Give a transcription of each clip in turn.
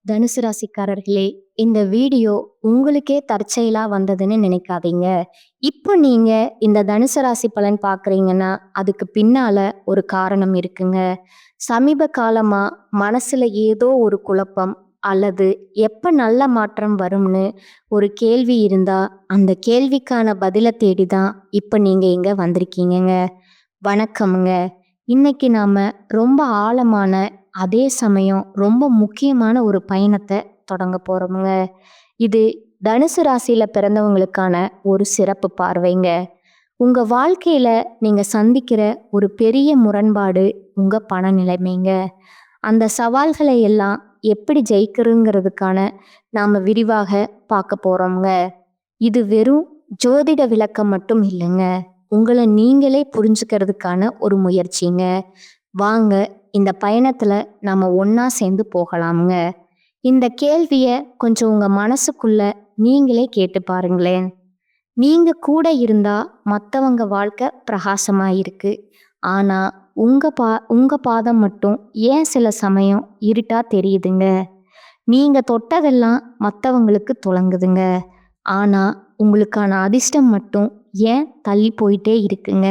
தனுசு ராசிக்காரர்களே, இந்த வீடியோ உங்களுக்கே தற்செயலா வந்ததுன்னு நினைக்காதீங்க. இப்போ நீங்க இந்த தனுசு ராசி பலன் பார்க்குறீங்கன்னா, அதுக்கு பின்னால ஒரு காரணம் இருக்குங்க. சமீப காலமா மனசுல ஏதோ ஒரு குழப்பம் அல்லது எப்ப நல்ல மாற்றம் வரும்னு ஒரு கேள்வி இருந்தா, அந்த கேள்விக்கான பதில தேடி தான் இப்ப நீங்க இங்க வந்திருக்கீங்கங்க. வணக்கம்ங்க. இன்னைக்கு நாம ரொம்ப ஆழமான, அதே சமயம் ரொம்ப முக்கியமான ஒரு பயணத்தை தொடங்க போறோமுங்க. இது தனுசு ராசியில பிறந்தவங்களுக்கான ஒரு சிறப்பு பார்வைங்க. உங்க வாழ்க்கையில நீங்க சந்திக்கிற ஒரு பெரிய முரண்பாடு உங்க பண நிலைமைங்க. அந்த சவால்களை எல்லாம் எப்படி ஜெயிக்கிறதுங்கிறதுக்கான நாம விரிவாக பார்க்க போறோம்ங்க. இது வெறும் ஜோதிட விளக்கம் மட்டும் இல்லைங்க. உங்களை நீங்களே புரிஞ்சுக்கிறதுக்கான ஒரு முயற்சிங்க. வாங்க, இந்த பயணத்துல நாம ஒண்ணா சேர்ந்து போகலாமுங்க. இந்த கேள்விய கொஞ்சம் உங்க மனசுக்குள்ள நீங்களே கேட்டு பாருங்களேன். நீங்க கூட இருந்தா மத்தவங்க வாழ்க்கை பிரகாசமா இருக்கு. ஆனா உங்க பாதம் மட்டும் ஏன் சில சமயம் இருட்டா தெரியுதுங்க? நீங்க தொட்டதெல்லாம் மத்தவங்களுக்கு துலங்குதுங்க. ஆனா உங்களுக்கான அதிர்ஷ்டம் மட்டும் ஏன் தள்ளி போயிட்டே இருக்குங்க?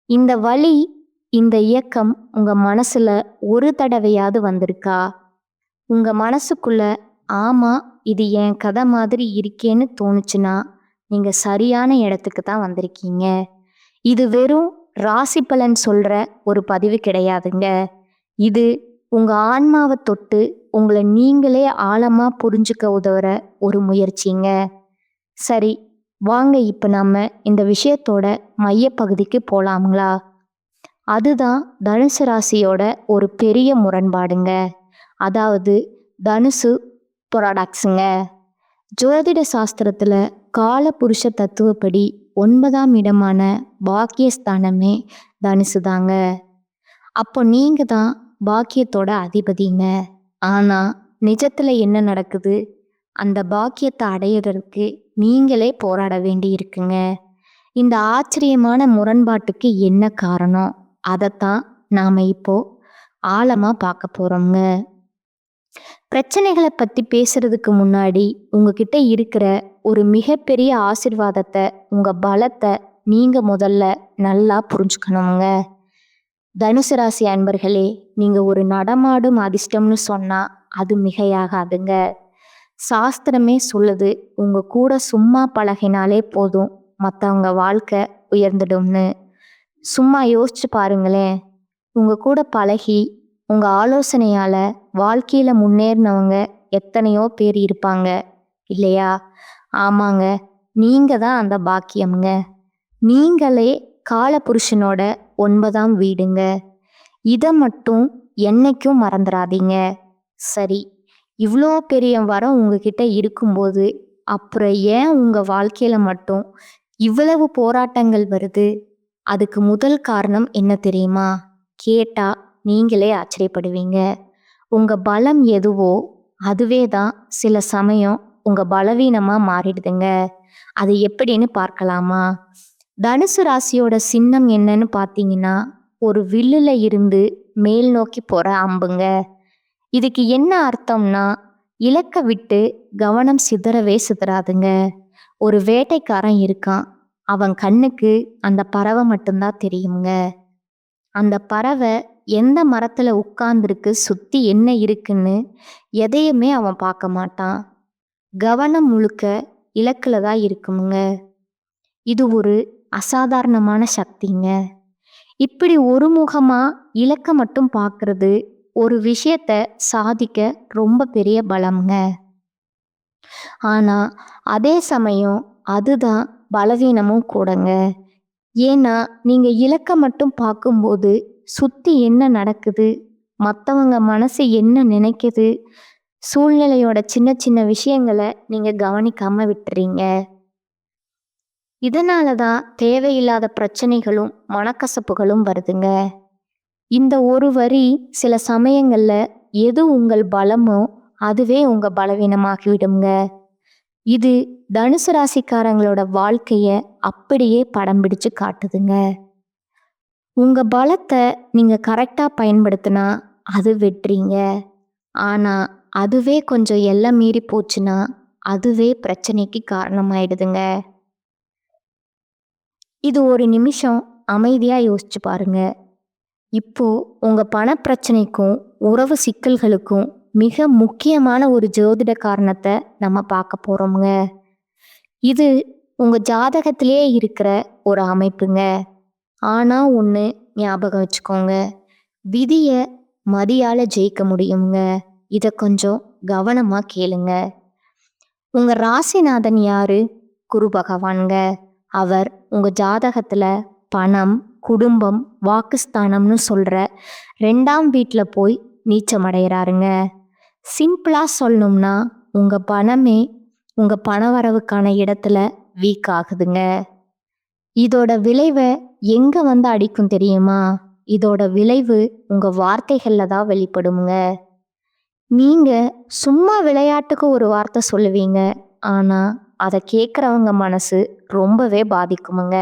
இந்த வலி, இந்த இயக்கம் உங்க மனசுல ஒரு தடவையாவது வந்திருக்கா? உங்க மனசுக்குள்ள ஆமா, இது என் கதை மாதிரி இருக்கேன்னு தோணுச்சுன்னா, நீங்க சரியான இடத்துக்கு தான் வந்திருக்கீங்க. இது வெறும் ராசி பலன் சொல்ற ஒரு பதிவு கிடையாதுங்க. இது உங்க ஆன்மாவை தொட்டு உங்களை நீங்களே ஆழமா புரிஞ்சுக்க உதவுற ஒரு முயற்சிங்க. சரி, வாங்க இப்ப நம்ம இந்த விஷயத்தோட மையப்பகுதிக்கு போலாங்களா? அதுதான் தனுசு ராசியோட ஒரு பெரிய முரண்பாடுங்க. அதாவது தனுசு ப்ராடக்ட்ஸுங்க. ஜோதிட சாஸ்திரத்துல கால புருஷ தத்துவப்படி 9ஆம் இடமான பாக்கியஸ்தானமே தனுசு தாங்க. அப்போ நீங்க தான் பாக்கியத்தோட அதிபதிங்க. ஆனா நிஜத்துல என்ன நடக்குது? அந்த பாக்கியத்தை அடையிறதுக்கு நீங்களே போராட வேண்டி இருக்குங்க. இந்த ஆச்சரியமான முரண்பாட்டுக்கு என்ன காரணம்? அதைத்தான் நாம இப்போ ஆழமா பார்க்க போறோம்ங்க. பிரச்சனைகளை பத்தி பேசுறதுக்கு முன்னாடி உங்ககிட்ட இருக்கிற ஒரு மிகப்பெரிய ஆசீர்வாதத்தை, உங்க பலத்தை நீங்க முதல்ல நல்லா புரிஞ்சுக்கணுங்க. தனுசு ராசி அன்பர்களே, நீங்க ஒரு நடமாடும் அதிர்ஷ்டம்னு சொன்னா அது மிகையாகாதுங்க. சாஸ்திரமே சொல்லுது, உங்க கூட சும்மா பழகினாலே போதும், மற்றவங்க வாழ்க்கை உயர்ந்துடும்னு. சும்மா யோசிச்சு பாருங்களேன். உங்க கூட பழகி உங்க ஆலோசனையால வாழ்க்கையில முன்னேறினவங்க எத்தனையோ பேர் இருப்பாங்க இல்லையா? ஆமாங்க, நீங்க தான் அந்த பாக்கியம்ங்க. நீங்களே காலபுருஷனோட 9ஆம் வீடுங்க. இதை மட்டும் என்னைக்கும் மறந்துடாதீங்க. சரி, இவ்வளோ பெரிய வரம் உங்ககிட்ட இருக்கும்போது அப்புறம் ஏன் உங்க வாழ்க்கையில மட்டும் இவ்வளவு போராட்டங்கள் வருது? அதுக்கு முதல் காரணம் என்ன தெரியுமா? கேட்டா நீங்களே ஆச்சரியப்படுவீங்க. உங்க பலம் எதுவோ அதுவே தான் சில சமயம் உங்க பலவீனமா மாறிடுதுங்க. அது எப்படின்னு பார்க்கலாமா? தனுசு ராசியோட சின்னம் என்னன்னு பார்த்தீங்கன்னா, ஒரு வில்லுல இருந்து மேல் நோக்கி போற அம்புங்க. இதுக்கு என்ன அர்த்தம்னா, இலக்க விட்டு கவனம் சிதறவே சிதறாதுங்க. ஒரு வேட்டைக்காரன் இருக்கான். அவன் கண்ணுக்கு அந்த பறவை மட்டும்தான் தெரியுங்க. அந்த பறவை எந்த மரத்துல உட்கார்ந்துருக்கு, சுத்தி என்ன இருக்குன்னு எதையுமே அவன் பார்க்க மாட்டான். கவனம் முழுக்க இலக்குல தான் இருக்குங்க. இது ஒரு அசாதாரணமான சக்திங்க. இப்படி ஒருமுகமா இலக்க மட்டும் பார்க்கறது ஒரு விஷயத்த சாதிக்க ரொம்ப பெரிய பலம்ங்க. ஆனா அதே சமயம் அதுதான் பலவீனமும் கூடங்க. ஏன்னா நீங்க இலக்க மட்டும் பார்க்கும்போது சுத்தி என்ன நடக்குது, மற்றவங்க மனசு என்ன நினைக்குது, சூழ்நிலையோட சின்ன சின்ன விஷயங்களை நீங்க கவனிக்காம விட்டுறீங்க. இதனால தான் தேவையில்லாத பிரச்சனைகளும் மனக்கசப்புகளும் வருதுங்க. இந்த ஒரு வரி சில சமயங்கள்ல எது உங்கள் பலமோ அதுவே உங்க பலவீனமாகிவிடுங்க. இது தனுசு ராசிக்காரங்களோட வாழ்க்கைய அப்படியே படம் பிடிச்சு காட்டுதுங்க. உங்க பலத்தை நீங்க கரெக்டா பயன்படுத்தினா அது வெற்றிங்க. ஆனா அதுவே கொஞ்சம் எல்லை மீறி போச்சுன்னா அதுவே பிரச்சனைக்கு காரணமாயிடுதுங்க. இது ஒரு நிமிஷம் அமைதியா யோசிச்சு பாருங்க. இப்போ உங்க பணப்பிரச்சனைக்கும், உறவு சிக்கல்களுக்கும் மிக முக்கியமான ஒரு ஜோதிட காரணத்த நம்ம பார்க்க போறோம்ங்க. இது உங்க ஜாதகத்திலேயே இருக்கிற ஒரு அமைப்புங்க. ஆனா ஒண்ணு ஞாபகம் வச்சுக்கோங்க. விதிய மதியால ஜெயிக்க முடியுங்க. இத கொஞ்சம் கவனமா கேளுங்க. உங்க ராசிநாதன் யாரு? குரு பகவான்ங்க. அவர் உங்க ஜாதகத்துல பணம், குடும்பம், வாக்குஸ்தானம்னு சொல்ற 2ஆம் வீட்ல போய் நீச்சமடைகிறாருங்க. சிம்பிளா சொல்லணும்னா உங்க பணமே உங்க பணவரவுக்கான இடத்துல வீக் ஆகுதுங்க. இதோட விளைவை எங்க வந்து அடிக்கும் தெரியுமா? இதோட விளைவு உங்க வார்த்தைகள்ல தான் வெளிப்படுங்க. நீங்க சும்மா விளையாட்டுக்கு ஒரு வார்த்தை சொல்லுவீங்க. ஆனா அதை கேட்குறவங்க மனசு ரொம்பவே பாதிக்குமுங்க.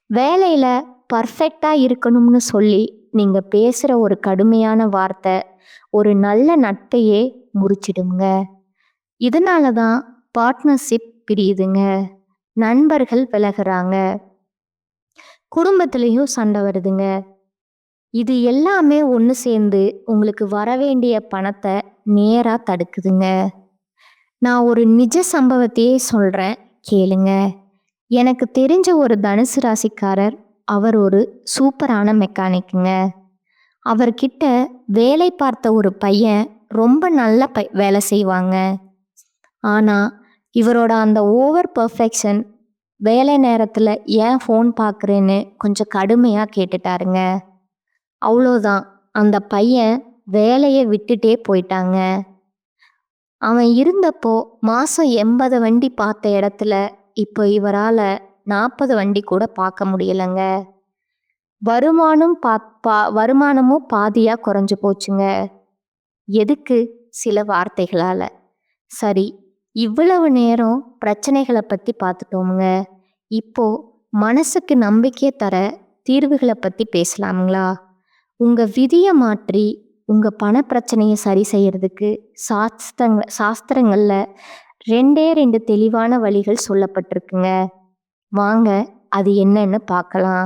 வேலையில பர்ஃபெக்டா இருக்கணும்னு சொல்லி நீங்க பேசுற ஒரு கடுமையான வார்த்தை ஒரு நல்ல நட்பையே முறிச்சிடுங்க. இதனால தான் பார்ட்னர்ஷிப் பிரியுதுங்க. நண்பர்கள் விலகுறாங்க. குடும்பத்திலையும் சண்டை வருதுங்க. இது எல்லாமே ஒன்று சேர்ந்து உங்களுக்கு வரவேண்டிய பணத்தை நேரா தடுக்குதுங்க. நான் ஒரு நிஜ சம்பவத்தையே சொல்றேன், கேளுங்க. எனக்கு தெரிஞ்ச ஒரு தனுசு ராசிக்காரர். அவர் ஒரு சூப்பரான மெக்கானிக்குங்க. அவர்கிட்ட வேலை பார்த்த ஒரு பையன் ரொம்ப நல்ல வேலை செய்வாங்க. ஆனா இவரோட அந்த ஓவர் பர்ஃபெக்ஷன் வேலை நேரத்துல ஏன் ஃபோன் பார்க்குறேன்னு கொஞ்சம் கடுமையா கேட்டுட்டாருங்க. அவ்வளோதான், அந்த பையன் வேலையை விட்டுட்டே போயிட்டாங்க. அவன் இருந்தப்போ மாசம் 80 வண்டி பார்த்த இடத்துல இப்போ இவரால 40 வண்டி கூட பார்க்க முடியலங்க. வருமானமும் பாதியா குறைஞ்சு போச்சுங்க. எதுக்கு? சில வார்த்தைகளால. சரி, இவ்வளவு நேரம் பிரச்சனைகளை பத்தி பார்த்துட்டோமுங்க. இப்போ மனசுக்கு நம்பிக்கை தர தீர்வுகளை பத்தி பேசலாங்களா? உங்க விதியை மாற்றி உங்க பண பிரச்சனையை சரி செய்யறதுக்கு சாஸ்திரங்கள்ல 2 தெளிவான வழிகள் சொல்லப்பட்டிருக்குங்க. வாங்க அது என்னன்னு பார்க்கலாம்.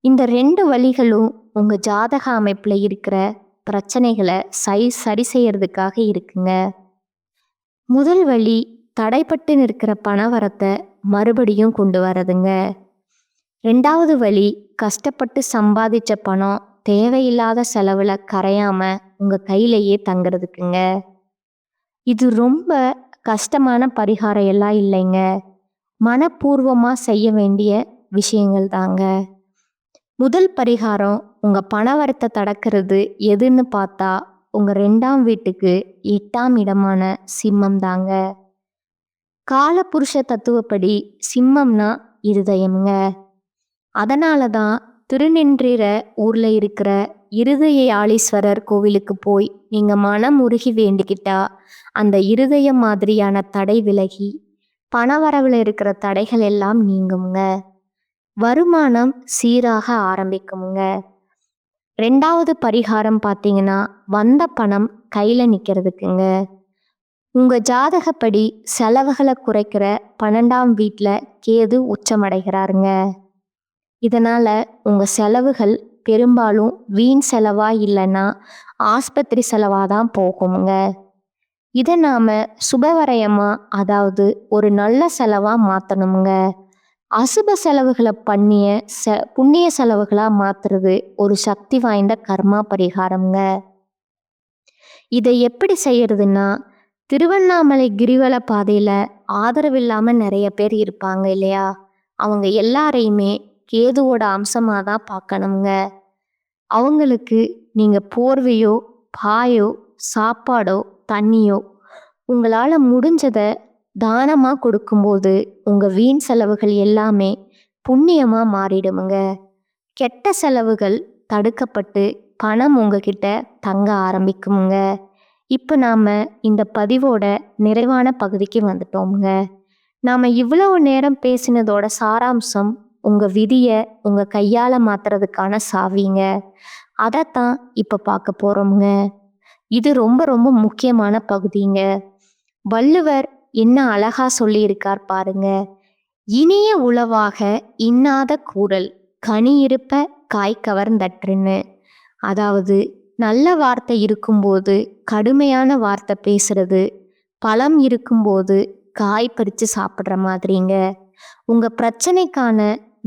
இந்த 2 வழிகளும் உங்க ஜாதக அமைப்புல இருக்கிற பிரச்சனைகளை சரி செய்யறதுக்காக இருக்குங்க. முதல் வழி தடைப்பட்டு நிற்கிற பணவரத்தை மறுபடியும் கொண்டு வரதுங்க. 2வது வழி கஷ்டப்பட்டு சம்பாதிச்ச பணம் தேவையில்லாத செலவுல கரையாம உங்க கையிலேயே தங்குறதுக்குங்க. இது ரொம்ப கஷ்டமான பரிகாரம் எல்லாம் இல்லைங்க. மனப்பூர்வமா செய்ய வேண்டிய விஷயங்கள் தாங்க. முதல் பரிகாரம் உங்க பணவரத்தை தடுக்கிறது எதுன்னு பார்த்தா உங்க 2ஆம் வீட்டுக்கு 8ஆம் இடமான சிம்மம் தாங்க. காலபுருஷ தத்துவப்படி சிம்மம்னா இருதயம்ங்க. அதனால தான் திருநின்றீர ஊர்ல இருக்கிற இருதயாளீஸ்வரர் கோவிலுக்கு போய் நீங்க மனம் உருகி வேண்டிக்கிட்டா அந்த இருதயம் மாதிரியான தடை விலகி பணவரவுல இருக்கிற தடைகள் எல்லாம் நீங்குங்க. வருமானம் சீராக ஆரம்பிக்குங்க. 2வது பரிகாரம் பார்த்தீங்கன்னா வந்த பணம் கையில நிற்கிறதுக்குங்க. உங்க ஜாதகப்படி செலவுகளை குறைக்கிற 12ஆம் வீட்ல கேது உச்சமடைகிறாருங்க. இதனால உங்க செலவுகள் பெரும்பாலும் வீண் செலவா இல்லைன்னா ஆஸ்பத்திரி செலவா தான் போகுங்க. இதை நாம சுபவரயமா, அதாவது ஒரு நல்ல செலவா மாற்றணுங்க. அசுப செலவுகளை புண்ணிய செலவுகளா மாத்துறது ஒரு சக்தி வாய்ந்த கர்மா பரிகாரம்ங்க. இதை எப்படி செய்யறதுன்னா, திருவண்ணாமலை கிரிவல பாதையில ஆதரவில்லாம நிறைய பேர் இருப்பாங்க இல்லையா? அவங்க எல்லாரையுமே கேதுவோட அம்சமாக தான் பார்க்கணுங்க. அவங்களுக்கு நீங்க போர்வையோ, பாயோ, சாப்பாடோ, தண்ணியோ உங்களால் முடிஞ்சதை தானமாக கொடுக்கும்போது உங்க வீண் செலவுகள் எல்லாமே புண்ணியமாக மாறிடுமுங்க. கெட்ட செலவுகள் தடுக்கப்பட்டு பணம் உங்ககிட்ட தங்க ஆரம்பிக்குமுங்க. இப்போ நாம் இந்த பதிவோட நிறைவான பகுதிக்கு வந்துட்டோமுங்க. நாம் இவ்வளவு நேரம் பேசினதோட சாராம்சம் உங்க விதியை உங்க கையால் மாத்துறதுக்கான சாவிங்க. அதைத்தான் இப்போ பார்க்க போறோமுங்க. இது ரொம்ப ரொம்ப முக்கியமான பகுதிங்க. வள்ளுவர் என்ன அழகா சொல்லியிருக்கார் பாருங்க. இனிய உளவாக இன்னாத கூறல் கனி இருப்ப காய் கவர்ந்தற்றுன்னு. அதாவது நல்ல வார்த்தை இருக்கும்போது கடுமையான வார்த்தை பேசுறது, பழம் இருக்கும்போது காய் பறித்து சாப்பிட்ற மாதிரிங்க. உங்க பிரச்சனைக்கான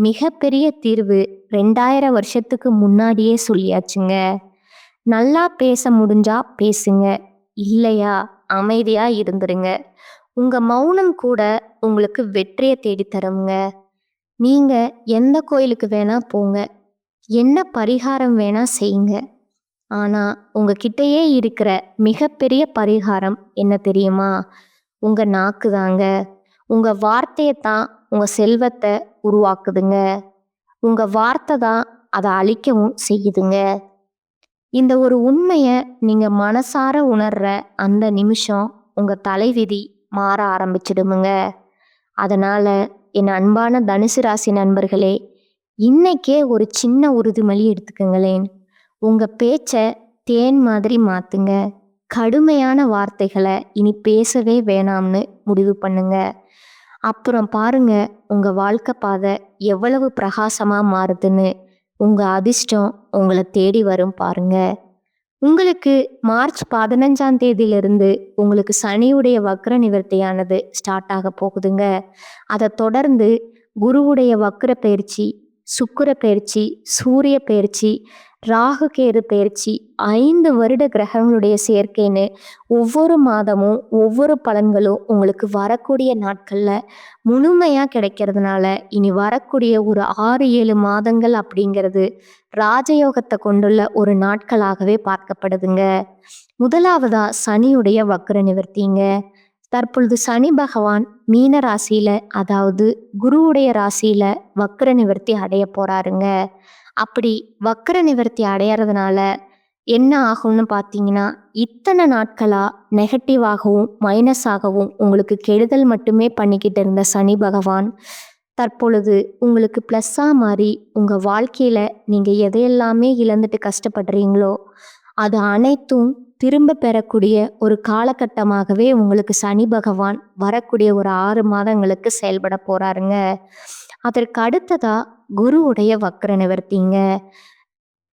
மிகப்பெரிய தீர்வு 2000 வருஷத்துக்கு முன்னாடியே சொல்லியாச்சுங்க. நல்லா பேச முடிஞ்சா பேசுங்க, இல்லையா அமைதியா இருந்துருங்க. உங்க மௌனம் கூட உங்களுக்கு வெற்றியை தேடி தருங்க. நீங்க எந்த கோயிலுக்கு வேணா போங்க, என்ன பரிகாரம் வேணா செய்யுங்க. ஆனா உங்ககிட்டயே இருக்கிற மிகப்பெரிய பரிகாரம் என்ன தெரியுமா? உங்க நாக்கு தாங்க. உங்க வார்த்தையை தான் உங்க செல்வத்தை உருவாக்குதுங்க. உங்க வார்த்தை தான் அதை அழிக்கவும் செய்யுதுங்க. இந்த ஒரு உண்மையை நீங்க மனசார உணர்ற அந்த நிமிஷம் உங்க தலைவிதி மாற ஆரம்பிச்சிடுமுங்க. அதனால என் அன்பான தனுசு ராசி நண்பர்களே, இன்னைக்கே ஒரு சின்ன உறுதிமொழி எடுத்துக்கங்களேன். உங்க பேச்சை தேன் மாதிரி மாத்துங்க. கடுமையான வார்த்தைகளை இனி பேசவே வேணாம்னு முடிவு பண்ணுங்க. அப்புறம் பாருங்க, உங்க வாழ்க்கை பாதை எவ்வளவு பிரகாசமா மாறுதுன்னு. உங்க அதிர்ஷ்டம் உங்களை தேடி வரும் பாருங்க. உங்களுக்கு மார்ச் 15ஆம் தேதியிலிருந்து உங்களுக்கு சனியுடைய வக்ர நிவர்த்தியானது ஸ்டார்ட் ஆக போகுதுங்க. அதை தொடர்ந்து குருவுடைய வக்ர பயிற்சி, சுக்கிர பயிற்சி, சூரிய பயிற்சி, ராகு கேது பயிற்சி, 5 வருட கிரகங்களுடைய சேர்க்கைன்னு ஒவ்வொரு மாதமும் ஒவ்வொரு பலன்களும் உங்களுக்கு வரக்கூடிய நாட்களில் முழுமையாக கிடைக்கிறதுனால இனி வரக்கூடிய ஒரு 6-7 மாதங்கள் அப்படிங்கிறது ராஜயோகத்தை கொண்டுள்ள ஒரு நாட்களாகவே பார்க்கப்படுதுங்க. முதலாவதா சனியுடைய வக்ர நிவர்த்திங்க. தற்பொழுது சனி பகவான் மீன ராசியில, அதாவது குருவுடைய ராசியில வக்ர நிவர்த்தி அடைய போறாருங்க. அப்படி வக்ர நிவர்த்தி அடையறதுனால என்ன ஆகும்னு பார்த்தீங்கன்னா, இத்தனை நாட்களா நெகட்டிவாகவும் மைனஸாகவும் உங்களுக்கு கெடுதல் மட்டுமே பண்ணிக்கிட்டு இருந்த சனி பகவான் தற்பொழுது உங்களுக்கு ப்ளஸ்ஸாக மாறி உங்கள் வாழ்க்கையில் நீங்கள் எதையெல்லாமே இழந்துட்டு கஷ்டப்படுறீங்களோ அது அனைத்தும் திரும்ப பெறக்கூடிய ஒரு காலகட்டமாகவே உங்களுக்கு சனி பகவான் வரக்கூடிய ஒரு 6 மாதங்களுக்கு செயல்பட போகிறாருங்க. அதற்கு அடுத்ததா குருவுடைய வக்ர நிவர்த்திங்க.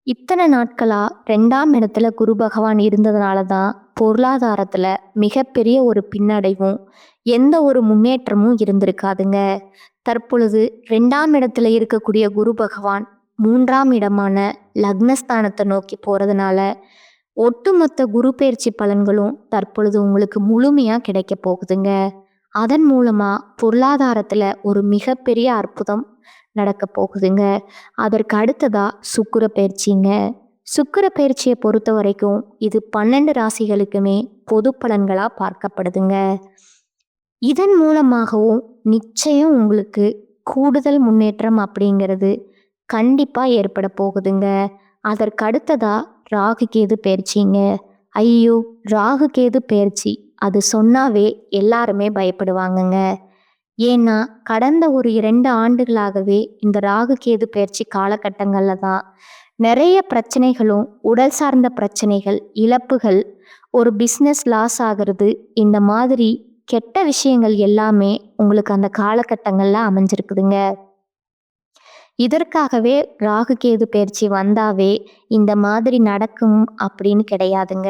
இத்தனை நாட்களா 2ஆம் இடத்துல குரு பகவான் இருந்ததுனால தான் பொருளாதாரத்தில் மிகப்பெரிய ஒரு பின்னடைவும் எந்த ஒரு முன்னேற்றமும் இருந்திருக்காதுங்க. தற்பொழுது 2ஆம் இடத்துல இருக்கக்கூடிய குரு பகவான் 3ஆம் இடமான லக்னஸ்தானத்தை நோக்கி போகிறதுனால ஒட்டுமொத்த குரு பயிற்சி பலன்களும் தற்பொழுது உங்களுக்கு முழுமையாக கிடைக்க போகுதுங்க. அதன் மூலமாக பொருளாதாரத்தில் ஒரு மிகப்பெரிய அற்புதம் நடக்க போகுதுங்க. அதற்கு அடுத்ததா சுக்கிர பயிற்சிங்க. சுக்கிர பயிற்சியை பொறுத்த வரைக்கும் இது 12 ராசிகளுக்குமே பொது பலன்களாக பார்க்கப்படுதுங்க. இதன் மூலமாகவும் நிச்சயம் உங்களுக்கு கூடுதல் முன்னேற்றம் அப்படிங்கிறது கண்டிப்பாக ஏற்பட போகுதுங்க. அதற்கு அடுத்ததா ராகு கேது பயிற்சிங்க. ஐயோ, ராகு கேது பயிற்சி அது சொன்னாவே எல்லாருமே பயப்படுவாங்கங்க. ஏன்னா கடந்த ஒரு 2 ஆண்டுகளாகவே இந்த ராகு கேது பயிற்சி காலகட்டங்களில் தான் நிறைய பிரச்சனைகளும், உடல் சார்ந்த பிரச்சனைகள், இழப்புகள், ஒரு பிஸ்னஸ் லாஸ் ஆகிறது, இந்த மாதிரி கெட்ட விஷயங்கள் எல்லாமே உங்களுக்கு அந்த காலகட்டங்களில் அமைஞ்சிருக்குதுங்க. இதற்காகவே ராகு கேது பயிற்சி வந்தாவே இந்த மாதிரி நடக்கும் அப்படின்னு கிடையாதுங்க.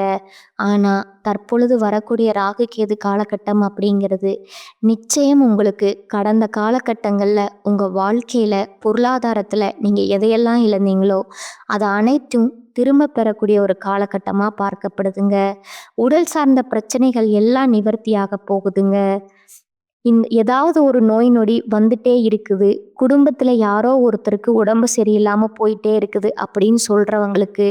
ஆனால் தற்பொழுது வரக்கூடிய ராகு கேது காலகட்டம் அப்படிங்கிறது நிச்சயம் உங்களுக்கு கடந்த காலகட்டங்களில் உங்கள் வாழ்க்கையில் பொருளாதாரத்தில் நீங்கள் எதையெல்லாம் இழந்தீங்களோ அதை அனைத்தும் திரும்ப பெறக்கூடிய ஒரு காலகட்டமாக பார்க்கப்படுதுங்க. உடல் சார்ந்த பிரச்சனைகள் எல்லாம் நிவர்த்தியாக போகுதுங்க. ஏதாவது ஒரு நோய் நொடி வந்துட்டே இருக்குது, குடும்பத்தில் யாரோ ஒருத்தருக்கு உடம்பு சரியில்லாமல் போயிட்டே இருக்குது அப்படின்னு சொல்கிறவங்களுக்கு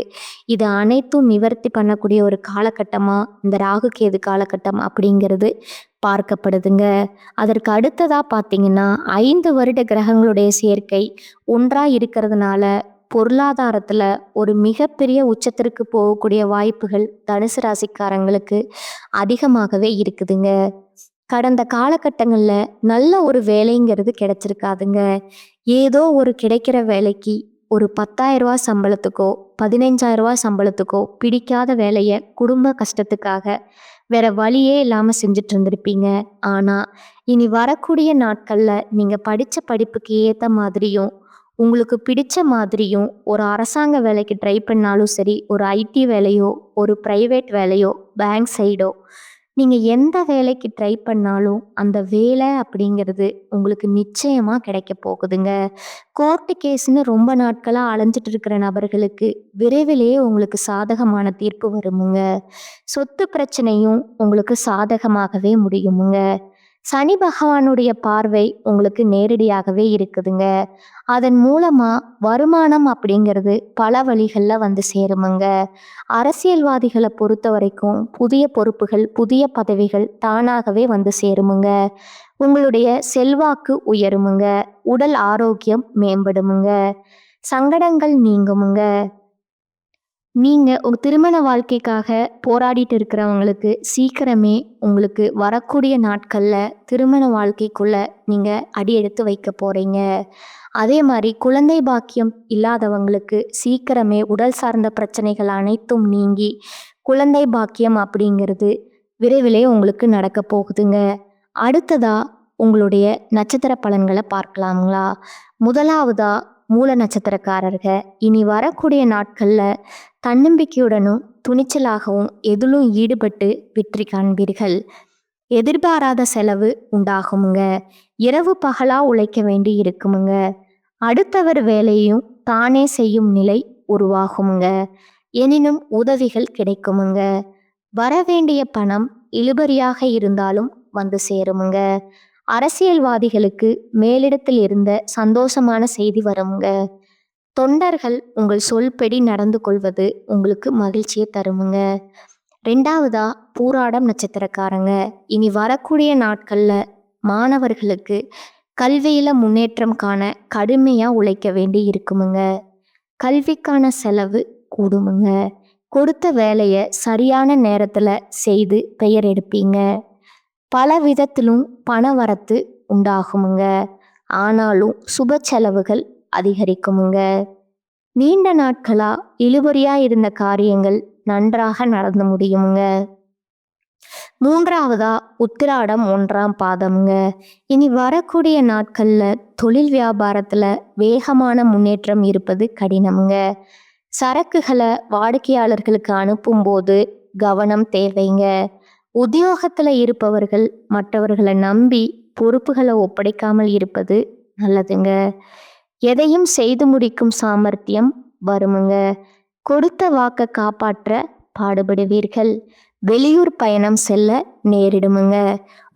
இது அனைத்தும் நிவர்த்தி பண்ணக்கூடிய ஒரு காலகட்டமாக இந்த ராகு கேது காலகட்டம் அப்படிங்கிறது பார்க்கப்படுதுங்க. அதற்கு அடுத்ததாக பார்த்தீங்கன்னா 5 வருட கிரகங்களுடைய சேர்க்கை ஒன்றாக இருக்கிறதுனால பொருளாதாரத்தில் ஒரு மிகப்பெரிய உச்சத்திற்கு போகக்கூடிய வாய்ப்புகள் தனுசு ராசிக்காரங்களுக்கு அதிகமாகவே இருக்குதுங்க. கடந்த காலகட்டங்களில் நல்ல ஒரு வேலைங்கிறது கிடைச்சிருக்காதுங்க. ஏதோ ஒரு கிடைக்கிற வேலைக்கு ஒரு 10,000 சம்பளத்துக்கோ 15,000 சம்பளத்துக்கோ பிடிக்காத வேலையை குடும்ப கஷ்டத்துக்காக வேற வழியே இல்லாமல் செஞ்சுட்டு இருந்திருப்பீங்க. ஆனால் இனி வரக்கூடிய நாட்களில் நீங்கள் படித்த படிப்புக்கு ஏற்ற மாதிரியும் உங்களுக்கு பிடிச்ச மாதிரியும் ஒரு அரசாங்க வேலைக்கு ட்ரை பண்ணாலும் சரி, ஒரு ஐடி வேலையோ, ஒரு ப்ரைவேட் வேலையோ, பேங்க் சைடோ, நீங்கள் எந்த வேலைக்கு ட்ரை பண்ணாலும் அந்த வேலை அப்படிங்கிறது உங்களுக்கு நிச்சயமாக கிடைக்க போகுதுங்க. கோர்ட்டு கேஸ்ன்னு ரொம்ப நாட்களாக அலைஞ்சிட்டு இருக்கிற நபர்களுக்கு விரைவிலேயே உங்களுக்கு சாதகமான தீர்ப்பு வருமுங்க. சொத்து பிரச்சனையும் உங்களுக்கு சாதகமாகவே முடியுமுங்க. சனி பகவானுடைய பார்வை உங்களுக்கு நேரடியாகவே இருக்குதுங்க. அதன் மூலமா வருமானம் அப்படிங்கிறது பல வழிகள்ல வந்து சேருமுங்க. அரசியல்வாதிகளை பொறுத்த வரைக்கும் புதிய பொறுப்புகள், புதிய பதவிகள் தானாகவே வந்து சேருமுங்க. உங்களுடைய செல்வாக்கு உயருமுங்க. உடல் ஆரோக்கியம் மேம்படுமுங்க. சங்கடங்கள் நீங்குமுங்க. நீங்க உங்க திருமண வாழ்க்கைக்காக போராடிட்டு இருக்கிறவங்களுக்கு சீக்கிரமே உங்களுக்கு வரக்கூடிய நாட்கள்ல திருமண வாழ்க்கைக்குள்ள நீங்க அடி எடுத்து வைக்க போறீங்க. அதே மாதிரி குழந்தை பாக்கியம் இல்லாதவங்களுக்கு சீக்கிரமே உடல் சார்ந்த பிரச்சனைகள் அனைத்தும் நீங்கி குழந்தை பாக்கியம் அப்படிங்கிறது விரைவிலே உங்களுக்கு நடக்க போகுதுங்க. அடுத்ததா உங்களுடைய நட்சத்திர பலன்களை பார்க்கலாங்களா? முதலாவதா மூல நட்சத்திரக்காரர்க இனி வரக்கூடிய நாட்கள்ல தன்னம்பிக்கையுடனும் துணிச்சலாகவும் எதிலும் ஈடுபட்டு வெற்றி காண்பீர்கள். எதிர்பாராத செலவு உண்டாகுமுங்க. இரவு பகலா உழைக்க வேண்டி இருக்குமுங்க. அடுத்தவர் வேலையும் தானே செய்யும் நிலை உருவாகுமுங்க. எனினும் உதவிகள் கிடைக்குமுங்க. வரவேண்டிய பணம் இழுபறியாக இருந்தாலும் வந்து சேருமுங்க. அரசியல்வாதிகளுக்கு மேலிடத்தில் இருந்த சந்தோஷமான செய்தி வருமுங்க. தொண்டர்கள் உங்கள் சொல்படி நடந்து கொள்வது உங்களுக்கு மகிழ்ச்சியை தருமுங்க. ரெண்டாவதா பூராடம் நட்சத்திரக்காரங்க இனி வரக்கூடிய நாட்கள்ல மாணவர்களுக்கு கல்வியில முன்னேற்றம் காண கடுமையா உழைக்க வேண்டி இருக்குமுங்க. கல்விக்கான செலவு கூடுமுங்க. கொடுத்த வேலையை சரியான நேரத்துல செய்து பெயர் எடுப்பீங்க. பல விதத்திலும் பண வரத்து உண்டாகுமுங்க. ஆனாலும் சுப செலவுகள் அதிகரிக்குமுங்க. நீண்ட நாட்களா இழுபறியா இருந்த காரியங்கள் நன்றாக நடந்து முடியுமுங்க. மூன்றாவதா உத்திராடம் 1ஆம் பாதம்ங்க. இனி வரக்கூடிய நாட்கள்ல தொழில் வியாபாரத்துல வேகமான முன்னேற்றம் இருப்பது கடினமுங்க. சரக்குகளை வாடிக்கையாளர்களுக்கு அனுப்பும்போது கவனம் தேவைங்க. உத்தியோகத்துல இருப்பவர்கள் மற்றவர்களை நம்பி பொறுப்புகளை ஒப்படைக்காமல் இருப்பது நல்லதுங்க. எதையும் செய்து முடிக்கும் சாமர்த்தியம் வருமுங்க. கொடுத்த வாக்கை காப்பாற்ற பாடுபடுவீர்கள். வெளியூர் பயணம் செல்ல நேரிடுமுங்க.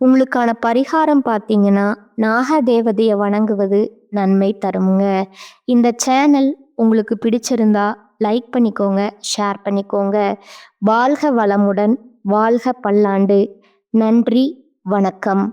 உங்களுக்கான பரிகாரம் பார்த்தீங்கன்னா நாக தேவதையை வணங்குவது நன்மை தருமுங்க. இந்த சேனல் உங்களுக்கு பிடிச்சிருந்தா லைக் பண்ணிக்கோங்க, ஷேர் பண்ணிக்கோங்க. வாழ்க வளமுடன், வாழ்க பல்லாண்டு. நன்றி, வணக்கம்.